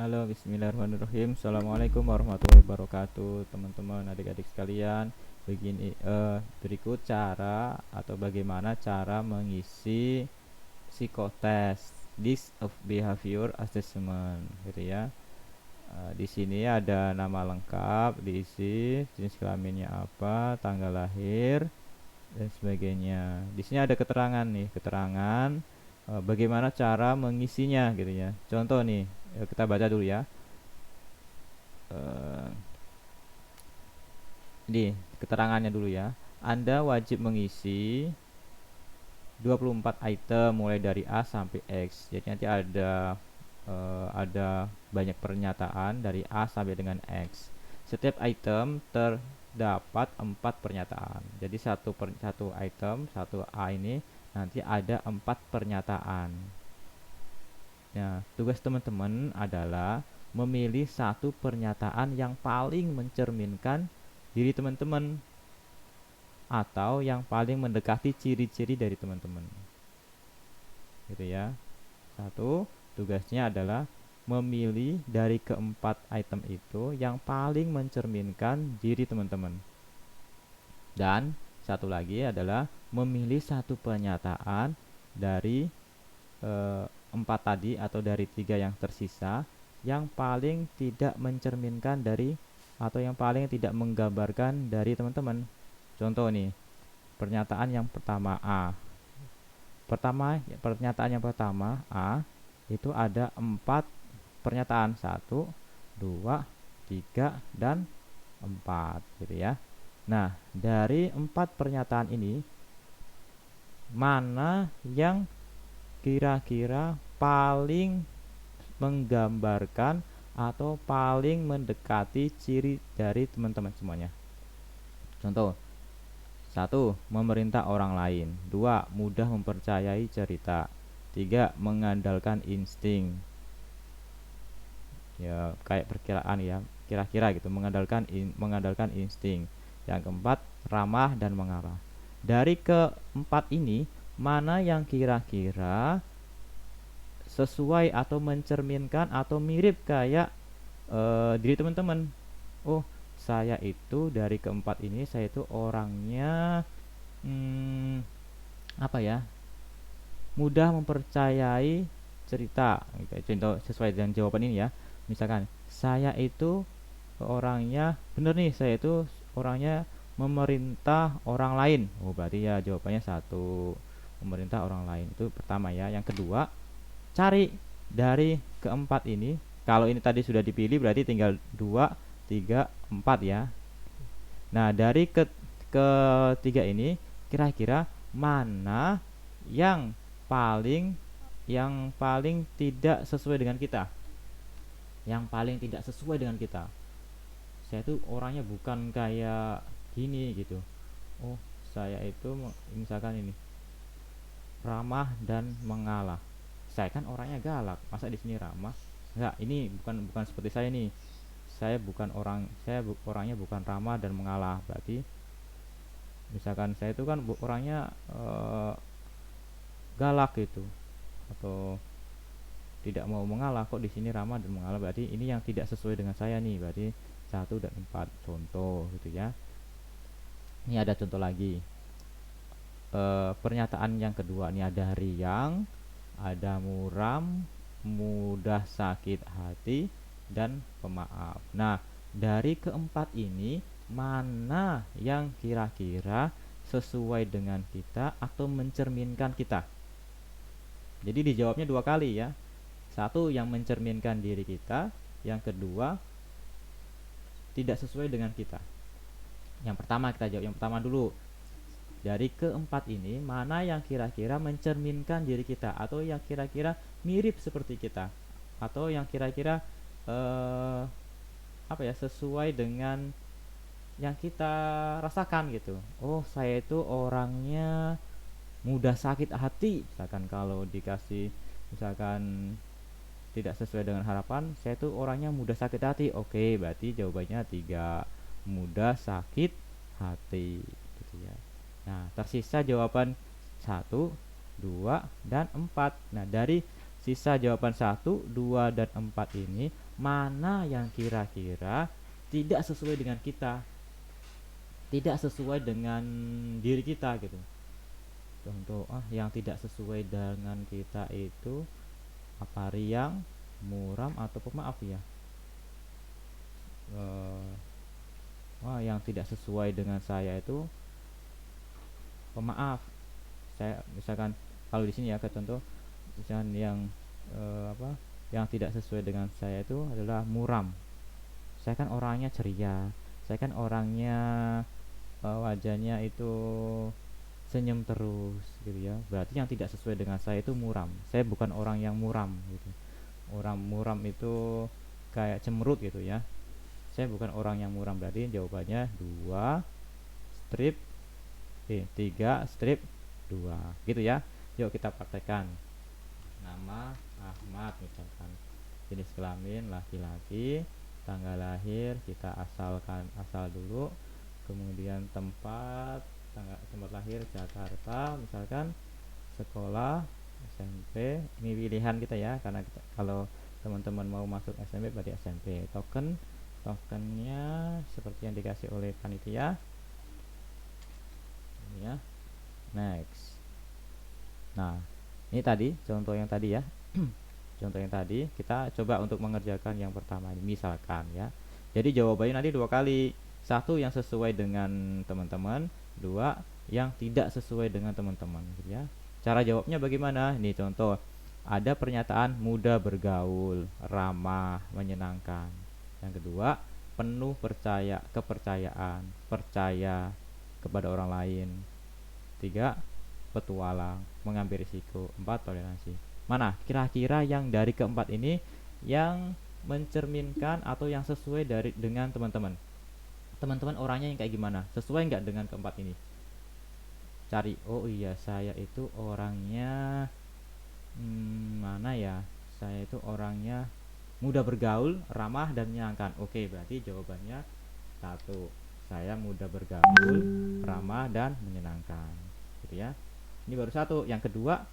Halo, bismillahirrahmanirrahim. Assalamualaikum warahmatullahi wabarakatuh, teman-teman, adik-adik sekalian. Berikut cara atau bagaimana cara mengisi psikotes list of behavior assessment, gitu ya. Di sini ada nama lengkap, diisi, jenis kelaminnya apa, tanggal lahir, dan sebagainya. Di sini ada keterangan nih, keterangan bagaimana cara mengisinya, gitu ya. Contoh nih, kita baca dulu ya. Eh, Ini keterangannya dulu ya. Anda wajib mengisi 24 item mulai dari A sampai X. Jadi nanti ada banyak pernyataan dari A sampai dengan X. Setiap item terdapat 4 pernyataan. Jadi satu item, satu A ini nanti ada 4 pernyataan. Nah, tugas teman-teman adalah memilih satu pernyataan yang paling mencerminkan diri teman-teman atau yang paling mendekati ciri-ciri dari teman-teman. Gitu ya. Satu, tugasnya adalah memilih dari keempat item itu yang paling mencerminkan diri teman-teman. Dan satu lagi adalah memilih satu pernyataan dari empat tadi atau dari tiga yang tersisa yang paling tidak mencerminkan dari atau yang paling tidak menggambarkan dari teman-teman. Contoh nih, pernyataan yang pertama A. Pernyataan yang pertama A itu ada 4 pernyataan, 1, 2, 3, dan 4 gitu ya. Nah, dari 4 pernyataan ini mana yang kira-kira paling menggambarkan atau paling mendekati ciri dari teman-teman semuanya? Contoh, 1. Memerintah orang lain. 2. Mudah mempercayai cerita. 3. Mengandalkan insting. Ya, kayak perkiraan ya, kira-kira gitu, mengandalkan insting. Yang keempat, ramah dan mengalah. Dari keempat ini, mana yang kira-kira sesuai atau mencerminkan atau mirip kayak diri teman-teman? Oh, saya itu dari keempat ini saya itu orangnya apa ya, mudah mempercayai cerita gitu. Contoh sesuai dengan jawaban ini ya, misalkan saya itu orangnya bener nih, saya itu orangnya memerintah orang lain. Oh, berarti ya jawabannya satu, memerintah orang lain. Itu pertama ya. Yang kedua, cari dari keempat ini. Kalau ini tadi sudah dipilih berarti tinggal 2, 3, 4 ya. Nah, dari ketiga ini kira-kira mana yang paling tidak sesuai dengan kita? Yang paling tidak sesuai dengan kita. Saya tuh orangnya bukan kayak gini gitu. Oh, saya itu misalkan ini ramah dan mengalah. Saya kan orangnya galak. Masa di sini ramah? Enggak, ini bukan seperti saya nih. Orangnya bukan ramah dan mengalah. Berarti misalkan saya itu kan orangnya galak gitu atau tidak mau mengalah, kok di sini ramah dan mengalah, berarti ini yang tidak sesuai dengan saya nih. Berarti 1 dan 4 contoh gitu ya. Ini ada contoh lagi. Pernyataan yang kedua ini ada riang, ada muram, mudah sakit hati, dan pemaaf. Nah, dari keempat ini mana yang kira-kira sesuai dengan kita atau mencerminkan kita? Jadi dijawabnya 2 kali ya. Satu yang mencerminkan diri kita, yang kedua tidak sesuai dengan kita. Yang pertama kita jawab yang pertama dulu. Dari keempat ini mana yang kira-kira mencerminkan diri kita atau yang kira-kira mirip seperti kita atau yang kira-kira sesuai dengan yang kita rasakan gitu. Oh, saya itu orangnya mudah sakit hati. Misalkan kalau dikasih misalkan tidak sesuai dengan harapan, saya tuh orangnya mudah sakit hati. Oke, berarti jawabannya 3, mudah sakit hati gitu ya. Nah, tersisa jawaban 1, 2, dan 4. Nah, dari sisa jawaban 1, 2, dan 4 ini mana yang kira-kira tidak sesuai dengan kita, tidak sesuai dengan diri kita gitu. Contoh, yang tidak sesuai dengan kita itu apa? Riang, muram, atau pemaaf ya. Yang tidak sesuai dengan saya itu pemaaf. Saya misalkan kalau di sini ya, ke contoh misalkan yang yang tidak sesuai dengan saya itu adalah muram. Saya kan orangnya ceria, saya kan orangnya wajahnya itu senyum terus gitu ya. Berarti yang tidak sesuai dengan saya itu muram. Saya bukan orang yang muram gitu. Orang muram itu kayak cemberut gitu ya. Saya bukan orang yang muram. Berarti jawabannya 2 strip 3 strip 2 gitu ya. Yuk kita praktekkan. Nama Ahmad misalkan, jenis kelamin laki-laki, tanggal lahir kita asal dulu, kemudian tempat lahir Jakarta misalkan, sekolah SMP, ini pilihan kita ya, karena kalau teman-teman mau masuk SMP berarti SMP. Tokennya seperti yang dikasih oleh panitia ini ya. Next. Nah, ini tadi contoh yang tadi ya. Contoh yang tadi kita coba untuk mengerjakan yang pertama ini misalkan ya. Jadi jawabannya nanti 2 kali. 1 yang sesuai dengan teman-teman, 2 yang tidak sesuai dengan teman-teman gitu ya. Cara jawabnya bagaimana? Ini contoh. Ada pernyataan mudah bergaul, ramah, menyenangkan. Yang kedua, penuh kepercayaan, percaya kepada orang lain. 3, petualang, mengambil risiko. 4, toleransi. Mana kira-kira yang dari keempat ini yang mencerminkan atau yang sesuai dengan teman-teman? Teman-teman orangnya yang kayak gimana? Sesuai nggak dengan keempat ini? Cari. Oh iya, saya itu orangnya mana ya? Saya itu orangnya mudah bergaul, ramah, dan menyenangkan. Oke, berarti jawabannya 1. Saya mudah bergaul, ramah, dan menyenangkan. Gitu ya. Ini baru 1. Yang kedua,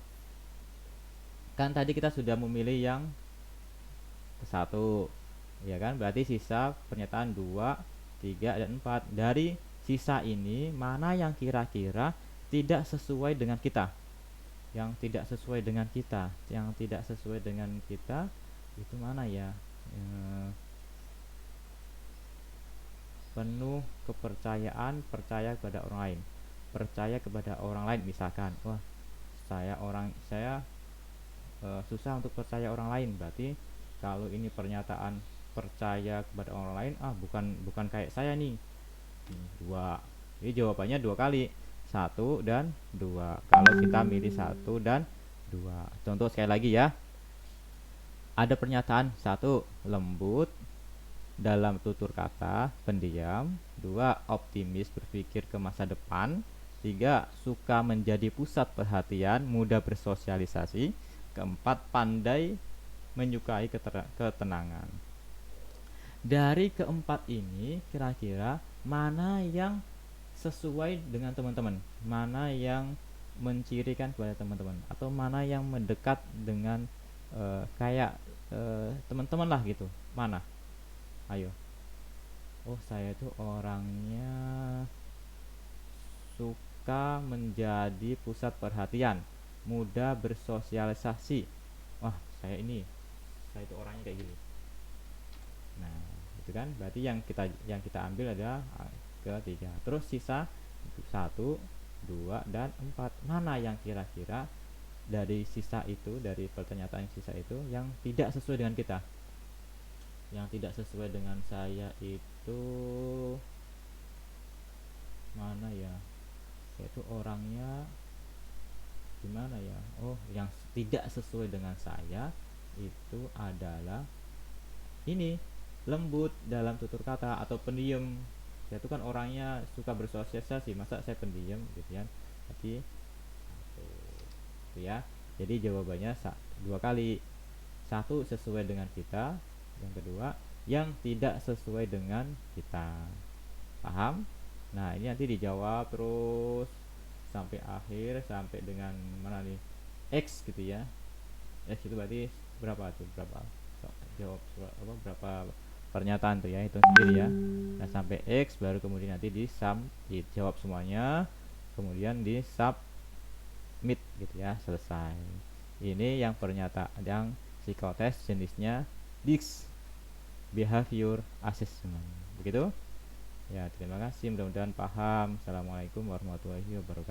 kan tadi kita sudah memilih yang 1 ya kan, berarti sisa pernyataan 2, 3, dan 4. Dari sisa ini mana yang kira-kira tidak sesuai dengan kita? Yang tidak sesuai dengan kita, itu mana ya? Penuh kepercayaan, percaya kepada orang lain. Percaya kepada orang lain misalkan, saya susah untuk percaya orang lain. Berarti kalau ini pernyataan percaya kepada orang lain, bukan kayak saya nih. 2. Jadi jawabannya 2 kali, 1 dan 2. Kalau kita milih 1 dan 2. Contoh sekali lagi ya. Ada pernyataan 1, lembut dalam tutur kata, pendiam. 2, optimis, berpikir ke masa depan. 3, suka menjadi pusat perhatian, mudah bersosialisasi. 4, pandai, menyukai ketenangan. Dari keempat ini kira-kira mana yang sesuai dengan teman-teman? Mana yang mencirikan kepada teman-teman? Atau mana yang mendekat dengan kayak teman-teman lah gitu? Mana? Ayo. Oh, saya itu orangnya suka menjadi pusat perhatian, mudah bersosialisasi. Wah, saya itu orangnya kayak gini. Nah, itu kan berarti yang kita ambil adalah ketiga. Terus sisa 1, 2, dan 4. Mana yang kira-kira dari sisa itu, dari pernyataan sisa itu yang tidak sesuai dengan kita? Yang tidak sesuai dengan saya itu mana ya? Yaitu orangnya gimana ya? Oh, yang tidak sesuai dengan saya itu adalah ini, lembut dalam tutur kata atau pendiam. Saya itu kan orangnya suka bersosialisasi, masa saya pendiam gitu ya. Jadi ya. Jadi jawabannya 2 kali. 1 sesuai dengan kita, yang kedua yang tidak sesuai dengan kita. Paham? Nah, ini nanti dijawab terus sampai akhir, sampai dengan mana nih? X gitu ya. X itu berarti berapa tuh, berapa, so, jawab apa, berapa pernyataan tuh ya, itu sendiri ya. Nah sampai X baru kemudian nanti di submit, jawab semuanya kemudian di submit gitu ya, selesai. Ini yang pernyataan yang psikotes jenisnya DISC, behavior assessment, begitu ya. Terima kasih, mudah-mudahan paham. Assalamualaikum warahmatullahi wabarakatuh.